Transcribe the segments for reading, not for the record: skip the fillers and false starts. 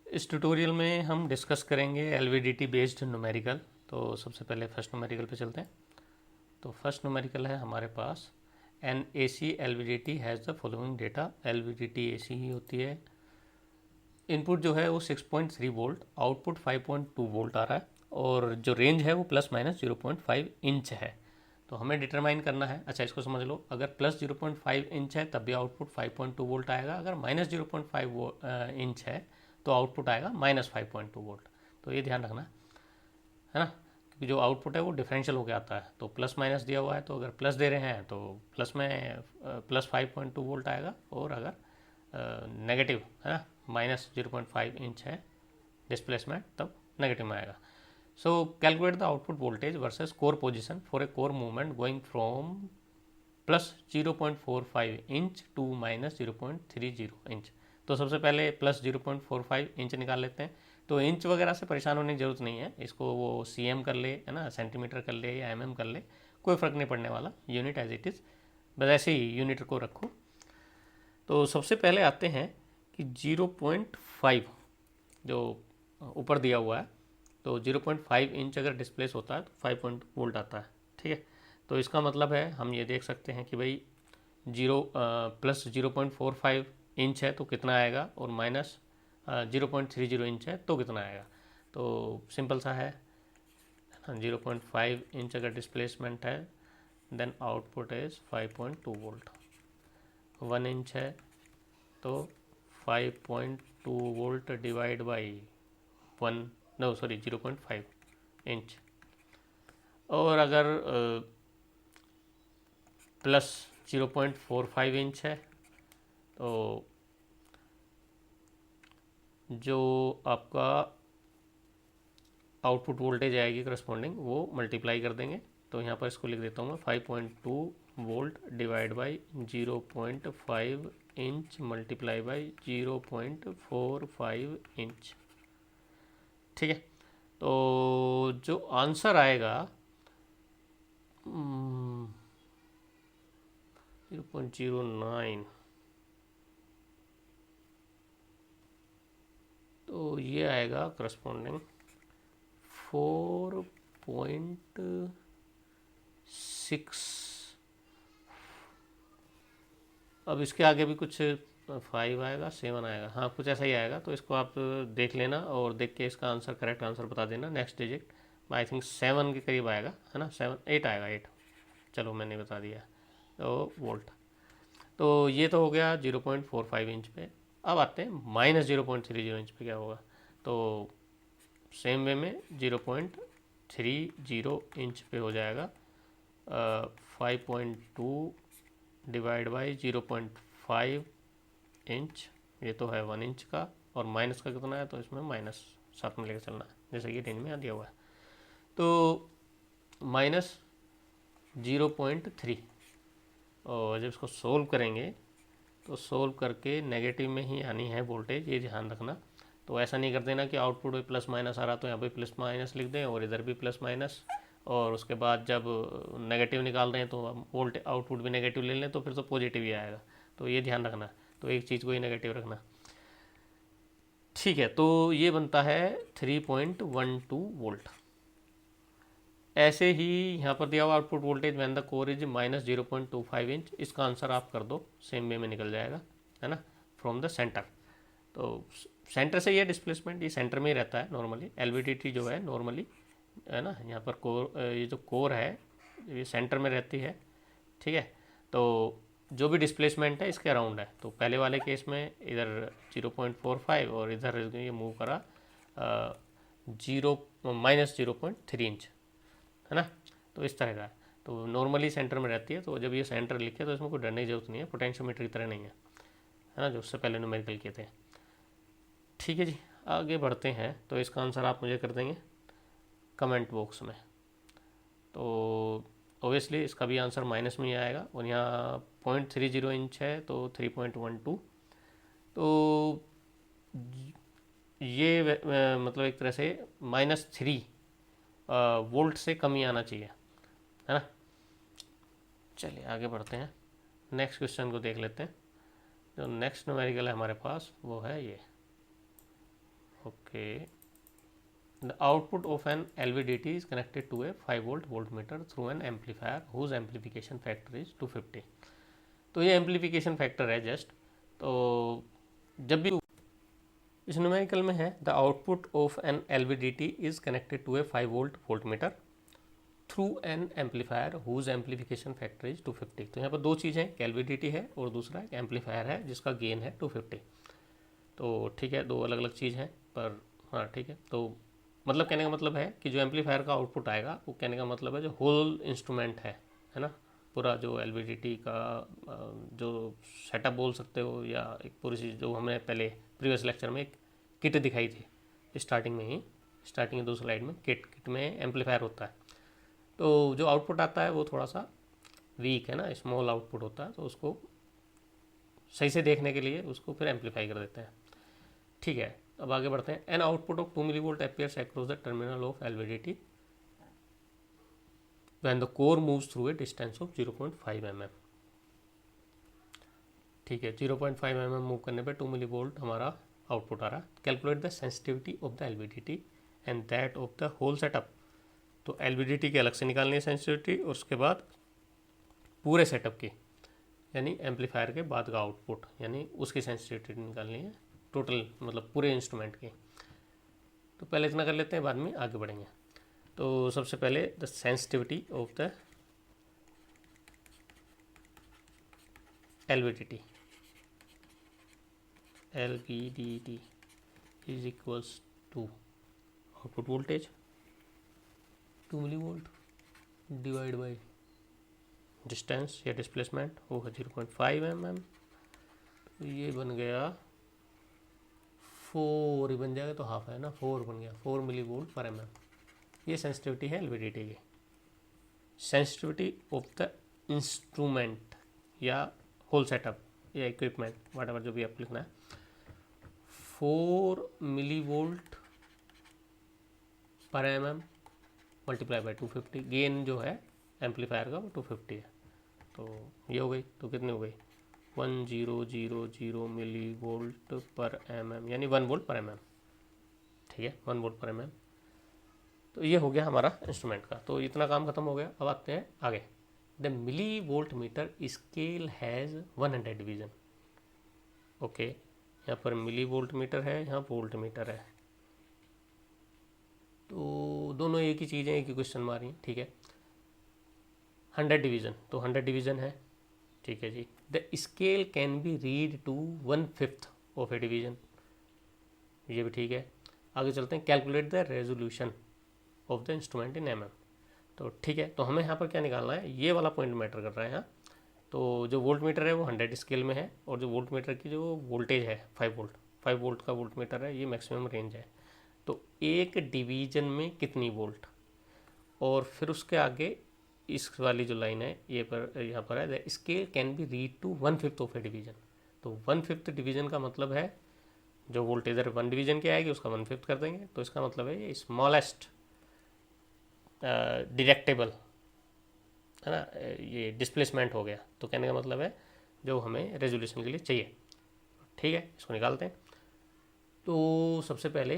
इस ट्यूटोरियल में हम डिस्कस करेंगे एलवीडीटी बेस्ड न्यूमेरिकल। तो सबसे पहले फर्स्ट न्यूमेरिकल पे चलते हैं। तो फर्स्ट न्यूमेरिकल है हमारे पास, an AC LVDT has the following data. LVDT AC ही होती है। इनपुट जो है वो 6.3 वोल्ट, आउटपुट 5.2 वोल्ट आ रहा है और जो रेंज है वो प्लस माइनस 0.5 इंच है। तो हमें डिटरमाइन करना है। अच्छा, इसको समझ लो, अगर प्लस 0.5 इंच है तब भी आउटपुट 5.2 वोल्ट आएगा, अगर माइनस 0.5 इंच है तो आउटपुट आएगा माइनस 5.2 वोल्ट। तो ये ध्यान रखना है ना, क्योंकि जो आउटपुट है वो डिफरेंशियल होकर आता है। तो प्लस माइनस दिया हुआ है, तो अगर प्लस दे रहे हैं तो प्लस में प्लस 5.2 वोल्ट आएगा, और अगर नेगेटिव है ना, माइनस 0.5 इंच है डिस्प्लेसमेंट, तब नेगेटिव में आएगा। So calculate the output voltage versus core position for a core movement going from plus 0.45 inch to minus 0.30 inch. तो सबसे पहले प्लस 0.45 इंच निकाल लेते हैं। तो इंच वगैरह से परेशान होने की जरूरत नहीं है, इसको वो सीएम कर ले, है ना, सेंटीमीटर कर ले या एमएम कर ले, कोई फ़र्क नहीं पड़ने वाला, यूनिट एज इट इज़, बस ऐसे ही यूनिट को रखो। तो सबसे पहले आते हैं कि 0.5 जो ऊपर दिया हुआ है, तो 0.5 इंच अगर डिस्प्लेस होता है तो 5 वोल्ट आता है। ठीक है, तो इसका मतलब है हम ये देख सकते हैं कि भाई प्लस 0.45 इंच है तो कितना आएगा, और माइनस 0.30 इंच है तो कितना आएगा। तो सिंपल सा है, 0.5 इंच अगर डिस्प्लेसमेंट है then output is 5.2 volt. 1 inch है तो 5.2 वोल्ट डिवाइड बाई 0.5 इंच। और अगर प्लस 0.45 इंच है तो जो आपका आउटपुट वोल्टेज आएगी करस्पॉन्डिंग वो मल्टीप्लाई कर देंगे। तो यहाँ पर इसको लिख देता हूँ मैं, 5.2 volt divide by 0.5 inch multiply by 0.45 inch. ठीक है, तो जो आंसर आएगा 0.09, तो ये आएगा करस्पॉन्डिंग 4.6। अब इसके आगे भी कुछ 5 आएगा, 7 आएगा, हाँ कुछ ऐसा ही आएगा। तो इसको आप देख लेना और देख के इसका आंसर, करेक्ट आंसर बता देना। नेक्स्ट डिजिट आई थिंक 7 के करीब आएगा, है ना, 8 आएगा, 8। चलो मैंने बता दिया। तो वोल्ट, तो ये तो हो गया 0.45 इंच पे। अब आते हैं माइनस 0.30 इंच पे क्या होगा। तो सेम वे में 0.30 इंच पे हो जाएगा 5.2 डिवाइड बाई 0.5 इंच, ये तो है 1 इंच का, और माइनस का कितना है तो इसमें माइनस साथ में लेकर चलना है, जैसे कि रेंज में दिया हुआ है। तो माइनस 0.3, और जब इसको सोल्व करेंगे तो सोल्व करके नेगेटिव में ही आनी है वोल्टेज, ये ध्यान रखना। तो ऐसा नहीं कर देना कि आउटपुट में प्लस माइनस आ रहा तो यहाँ पे प्लस माइनस लिख दें और इधर भी प्लस माइनस, और उसके बाद जब नेगेटिव निकाल रहे हैं तो हम वोल्ट आउटपुट भी नेगेटिव ले लें तो फिर तो पॉजिटिव ही आएगा। तो ये ध्यान रखना, तो एक चीज़ को ही नेगेटिव रखना। ठीक है, तो ये बनता है 3.12 वोल्ट। ऐसे ही यहाँ पर दिया हुआ output voltage when the core is minus 0.25 inch, इसका आंसर आप कर दो, सेम वे में निकल जाएगा, है ना, फ्रॉम द सेंटर। तो सेंटर से ये डिस्प्लेसमेंट ये सेंटर में ही रहता है नॉर्मली। एलवीडीटी जो है नॉर्मली, है ना, यहाँ पर कोर, ये जो कोर है ये सेंटर में रहती है। ठीक है, तो जो भी डिस्प्लेसमेंट है इसके अराउंड है। तो पहले वाले केस में इधर 0.45 और इधर ये मूव करा जीरो माइनस 0.3 इंच, है ना। तो इस तरह का है, तो नॉर्मली सेंटर में रहती है। तो जब ये सेंटर लिखे तो इसमें कोई डरने की जरूरत नहीं है, पोटेंशियोमीटर की तरह नहीं है ना, जो उससे पहले न्यूमेरिकल किए थे। ठीक है जी, आगे बढ़ते हैं। तो इसका आंसर आप मुझे कर देंगे कमेंट बॉक्स में। तो ओबियसली इसका भी आंसर माइनस में ही आएगा, और यहाँ 0.30 इंच है तो 3.12। तो ये मतलब एक तरह से -3 वोल्ट से कम ही आना चाहिए, है ना। चलिए आगे बढ़ते हैं, नेक्स्ट क्वेश्चन को देख लेते हैं। जो नेक्स्ट न्यूमेरिकल है हमारे पास वो है ये। Okay, the output of an LVDT is connected to a 5 volt voltmeter through an amplifier whose amplification factor is 250। तो ये एम्पलीफिकेशन फैक्टर है जस्ट। तो जब भी इस न्यूमेरिकल में है the output of an LVDT is connected to a 5 volt voltmeter through an amplifier whose amplification factor is 250। तो यहाँ पर दो चीज़ें, एक LVDT है और दूसरा एक एम्पलीफायर है जिसका गेन है 250। तो ठीक है, दो अलग अलग चीज़ हैं, पर हाँ ठीक है। तो मतलब कहने का मतलब है कि जो एम्पलीफायर का आउटपुट आएगा वो कहने का मतलब है जो होल इंस्ट्रूमेंट है ना, पूरा जो LVDT का जो सेटअप बोल सकते हो, या एक पूरी चीज़ जो हमने पहले प्रीवियस लेक्चर में एक किट दिखाई थी स्टार्टिंग में ही, स्टार्टिंग 2 स्लाइड में किट में एम्पलीफायर होता है। तो जो आउटपुट आता है वो थोड़ा सा वीक है ना, स्मॉल आउटपुट होता है, तो उसको सही से देखने के लिए उसको फिर एम्पलीफाई कर देते हैं। ठीक है, अब आगे बढ़ते हैं। An output of 2 millivolt appears across the terminal of LVDT when the core moves through a distance of 0.5 mm। ठीक है, 0.5 mm मूव करने पे 2 मिलीवोल्ट हमारा आउटपुट आ रहा है। Calculate the sensitivity of the LVDT and that of the whole setup. तो LVDT की अलग से निकालनी है सेंसिटिविटी, और उसके बाद पूरे सेटअप की, यानी एम्पलीफायर के बाद का आउटपुट, यानी उसकी सेंसिटिविटी निकालनी है टोटल, मतलब पूरे इंस्ट्रूमेंट की। तो पहले इतना कर लेते हैं, बाद में आगे बढ़ेंगे। तो सबसे पहले the sensitivity of the LVDT is equals to output voltage 2 millivolt divide by distance या डिस्प्लेसमेंट होगा 0.5 mm। तो ये बन गया 4 ही बन जाएगा, तो हाफ है ना, 4 बन गया, 4 मिलीवोल्ट पर mm। ये सेंसिटिविटी है LVDT की। सेंसिटिविटी ऑफ द इंस्ट्रूमेंट या होल सेटअप या इक्विपमेंट, व्हाटएवर जो भी आप लिखना है, 4 मिलीवोल्ट पर mm मल्टीप्लाई बाई 250। गेन जो है एम्पलीफायर का वो 250 है। तो ये हो गई, तो कितनी हो गई 1000 मिली वोल्ट पर mm, यानी 1 वोल्ट पर mm। ठीक है, 1 वोल्ट पर mm। तो ये हो गया हमारा इंस्ट्रूमेंट का। तो इतना काम खत्म हो गया। अब आते हैं आगे। The milli volt meter scale has 100 division. Okay, यहाँ पर मिली वोल्ट मीटर है, यहाँ वोल्ट मीटर है, तो दोनों एक ही चीज़ है, एक ही क्वेश्चन मारी। ठीक है, 100 डिवीज़न, तो 100 डिवीज़न है। ठीक है जी। The scale can be read to 1/5 of a division, ये भी ठीक है। आगे चलते हैं। Calculate the resolution of the instrument in mm। तो ठीक है, तो हमें यहाँ पर क्या निकालना है, ये वाला पॉइंट मैटर कर रहा है यहाँ। तो जो वोल्ट मीटर है वो 100 स्केल में है, और जो वोल्ट मीटर की जो वोल्टेज है 5 वोल्ट का वोल्ट मीटर है, ये मैक्सिमम रेंज है। तो एक डिवीज़न में कितनी वोल्ट, और फिर उसके आगे इस वाली जो लाइन है ये पर, यहाँ पर है the scale can be read to 1/5 of a division. तो 1/5 डिवीज़न का मतलब है जो वोल्टेज 1 डिवीज़न की आएगी उसका 1/5 कर देंगे। तो इसका मतलब है ये स्मॉलेस्ट डिटेक्टेबल है ना, ये डिस्प्लेसमेंट हो गया। तो कहने का मतलब है जो हमें रेजोल्यूशन के लिए चाहिए। ठीक है, इसको निकालते हैं। तो सबसे पहले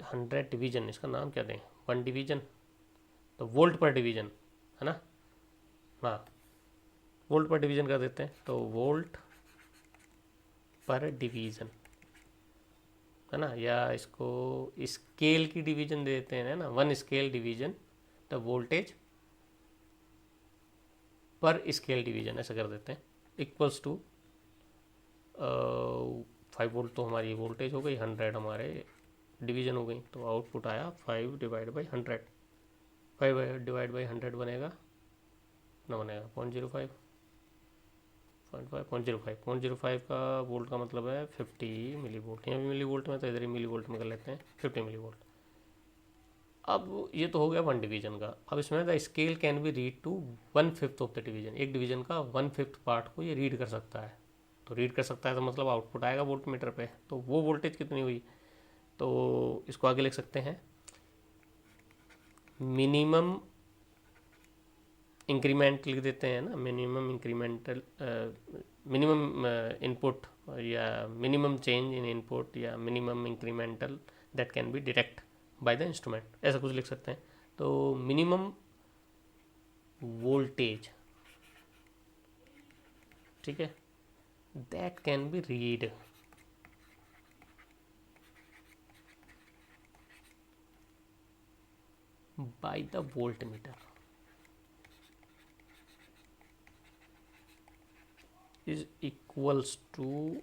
100 डिवीज़न, इसका नाम क्या दें, 1 डिवीज़न, तो वोल्ट पर डिवीज़न है ना, हाँ वोल्ट पर डिवीज़न कर देते हैं। तो वोल्ट पर डिवीज़न है ना, या इसको स्केल की डिवीज़न दे देते हैं ना, 1 स्केल डिवीज़न द वोल्टेज पर स्केल डिवीज़न, ऐसा कर देते हैं, इक्वल्स टू 5 वोल्ट तो हमारी वोल्टेज हो गई, 100 हमारे डिवीज़न हो गई। तो आउटपुट आया 5 डिवाइड बाई 100। 5 डिवाइड बाई 100 बनेगा ना, बनेगा 0.05 0.05 का वोल्ट का मतलब है 50 मिली वोल्ट। यहाँ भी मिली वोल्ट में, तो इधर ही मिली वोल्ट में कर लेते हैं, 50 मिली वोल्ट। अब ये तो हो गया 1 डिवीज़न का। अब इसमें the scale can be read to 1/5 of the division. एक डिवीज़न का 1/5 पार्ट को ये रीड कर सकता है। तो रीड कर सकता है तो मतलब आउटपुट आएगा वोल्ट मीटर पे। तो वो वोल्टेज कितनी हुई, तो इसको आगे लिख सकते हैं मिनिमम इंक्रीमेंट लिख देते हैं ना, मिनिमम इंक्रीमेंटल मिनिमम इनपुट या मिनिमम चेंज इन इनपुट या minimum incremental that can B detect by the instrument, ऐसा कुछ लिख सकते हैं। तो मिनिमम वोल्टेज, ठीक है, that can be read by the volt meter is equals to,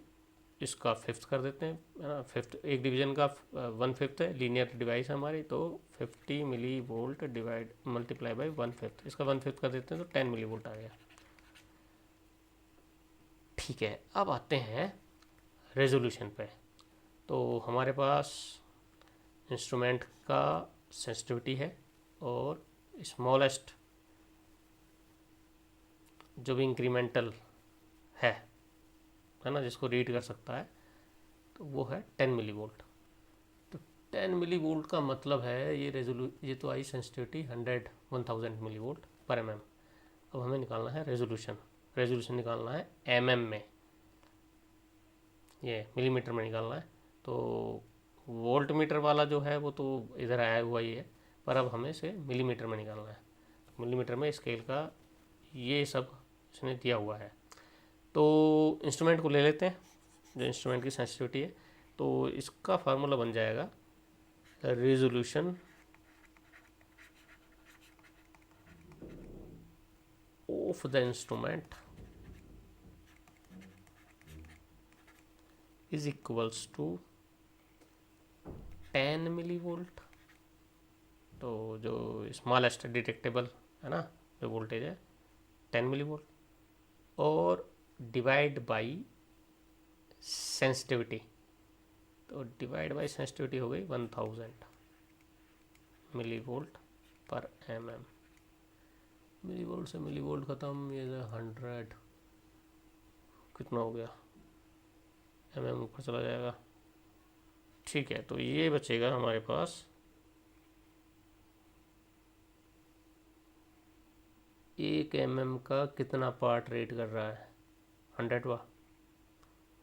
इसका फिफ्थ कर देते हैं, है ना, फिफ्थ एक डिवीजन का 1/5 है, लीनियर डिवाइस है हमारी, तो 50 milli volt divide multiply by 1/5, इसका 1/5 कर देते हैं तो 10 मिली वोल्ट आ गया। ठीक है, अब आते हैं रेजोल्यूशन पे। तो हमारे पास इंस्ट्रूमेंट का सेंसिटिविटी है और स्मॉलेस्ट जो भी इंक्रीमेंटल है ना, जिसको रीड कर सकता है, तो वो है 10 मिली वोल्ट। तो 10 मिली वोल्ट का मतलब है ये तो आई सेंसिटिविटी 1000 मिली वोल्ट पर mm। अब हमें निकालना है रेजोल्यूशन निकालना है mm में, ये मिलीमीटर में निकालना है। तो वोल्ट मीटर वाला जो है वो तो इधर आया हुआ ही है, पर अब हमें इसे मिलीमीटर में निकालना है। मिलीमीटर में स्केल का ये सब इसने दिया हुआ है। तो इंस्ट्रूमेंट को ले लेते हैं, जो इंस्ट्रूमेंट की सेंसिटिविटी है, तो इसका फार्मूला बन जाएगा resolution of the instrument is equals to 10 milli volt. तो जो स्मॉलेस्ट डिटेक्टेबल है ना, जो वोल्टेज है 10 मिली वोल्ट, और डिवाइड बाई सेंसिटिविटी, तो डिवाइड बाई सेंसिटिविटी हो गई 1000 मिली वोल्ट पर mm। मिली वोल्ट से मिली वोल्ट ख़त्म, ये 100 कितना हो गया, mm ऊपर चला जाएगा। ठीक है, तो ये बचेगा हमारे पास 1 mm का कितना पार्ट रेट कर रहा है, 100वां,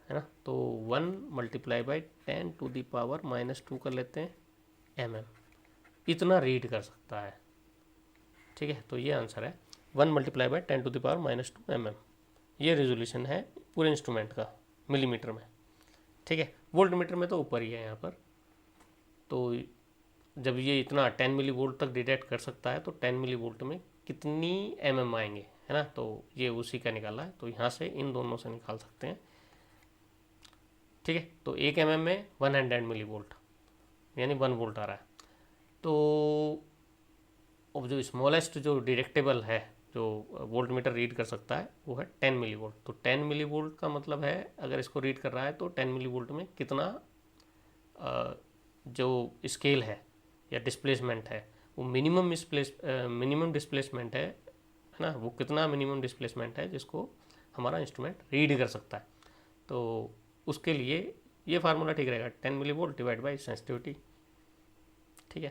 है ना। तो 1 मल्टीप्लाई बाई 10⁻⁻² कर लेते हैं mm, इतना रीड कर सकता है। ठीक है, तो ये आंसर है 1 मल्टीप्लाई बाई 10⁻² mm। ये रेजोल्यूशन है पूरे इंस्ट्रूमेंट का मिलीमीटर में। ठीक है, वोल्ट मीटर में तो ऊपर ही है यहाँ पर। तो जब ये इतना 10 मिली वोल्ट तक डिटेक्ट कर सकता है, तो 10 मिली वोल्ट में कितनी mm आएंगे, है ना, तो ये उसी का निकाला है। तो यहाँ से इन दोनों से निकाल सकते हैं। ठीक है, तो 1 mm में 100 मिली वोल्ट, यानी 1 वोल्ट आ रहा है। तो अब जो स्मॉलेस्ट जो डिटेक्टेबल है, जो वोल्ट मीटर रीड कर सकता है, वो है 10 मिली वोल्ट। तो 10 मिली वोल्ट का मतलब है, अगर इसको रीड कर रहा है तो 10 मिली वोल्ट में कितना जो स्केल है या डिस्प्लेसमेंट है, वो मिनिमम डिस्प्लेसमेंट है ना, वो कितना मिनिमम डिस्प्लेसमेंट है जिसको हमारा इंस्ट्रूमेंट रीड कर सकता है। तो उसके लिए ये फार्मूला ठीक रहेगा, 10 milli volt divide by sensitivity. ठीक है,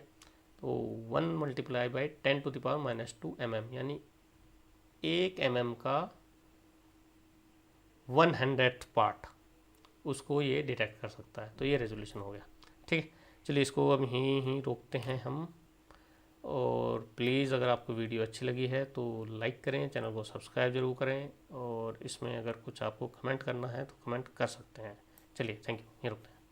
तो 1 मल्टीप्लाई बाई 10⁻⁻², यानी 1 mm का 100th पार्ट, उसको ये डिटेक्ट कर सकता है। तो ये रेजोल्यूशन हो गया। ठीक है, चलिए इसको अब यहीं रोकते हैं हम। और प्लीज़ अगर आपको वीडियो अच्छी लगी है तो लाइक करें, चैनल को सब्सक्राइब जरूर करें, और इसमें अगर कुछ आपको कमेंट करना है तो कमेंट कर सकते हैं। चलिए, थैंक यू, ये रुकते हैं।